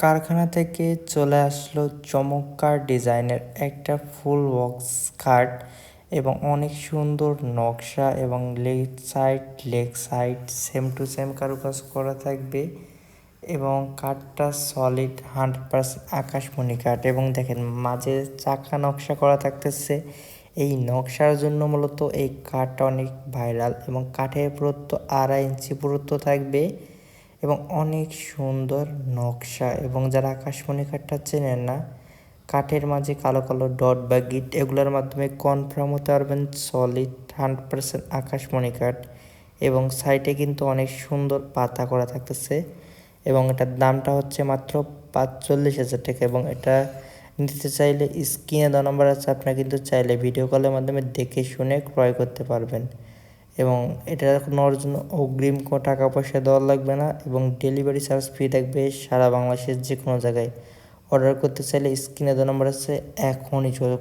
কারখানা থেকে চলে আসলো চমৎকার ডিজাইনের একটা ফুল বক্স খাট এবং অনেক সুন্দর নকশা এবং leg side same to same কারুকাজ করা থাকবে এবং কাঠটা সলিড 100% আকাশমণি কাঠ এবং দেখেন মাঝে চাকা নকশা করা থাকতেছে। এই নকশার জন্য মূলত এই কাঠটা অনেক ভাইরাল এবং কাঠের পুরুত্ব 2.5 ইঞ্চি পুরুত্ব থাকবে এবং অনেক সুন্দর নকশা। এবং যারা আকাশমণি কাঠটা চেনেন না, কাঠের মাঝে কালো কালো ডট বা গিট, এগুলোর মাধ্যমে কনফার্ম হতে পারবেন সলিড 100% আকাশমণি কাঠ। এবং সাইডে কিন্তু অনেক সুন্দর পাতা করা থাকতেছে এবং এটার দামটা হচ্ছে মাত্র 45,000 টাকা। এবং এটা নিতে চাইলে স্ক্রিনে দেওয়া নম্বর আছে, আপনারা কিন্তু চাইলে ভিডিও কলের মাধ্যমে দেখে শুনে ক্রয় করতে পারবেন। এবং এটা নেওয়ার জন্য অগ্রিম টাকা পয়সা দেওয়া লাগবে না এবং ডেলিভারি চার্জ ফ্রি থাকবে সারা বাংলাদেশের যে কোনো জায়গায়। অর্ডার করতে চাইলে স্ক্রিনে দেওয়া নম্বর আছে, এখনই যোগাযোগ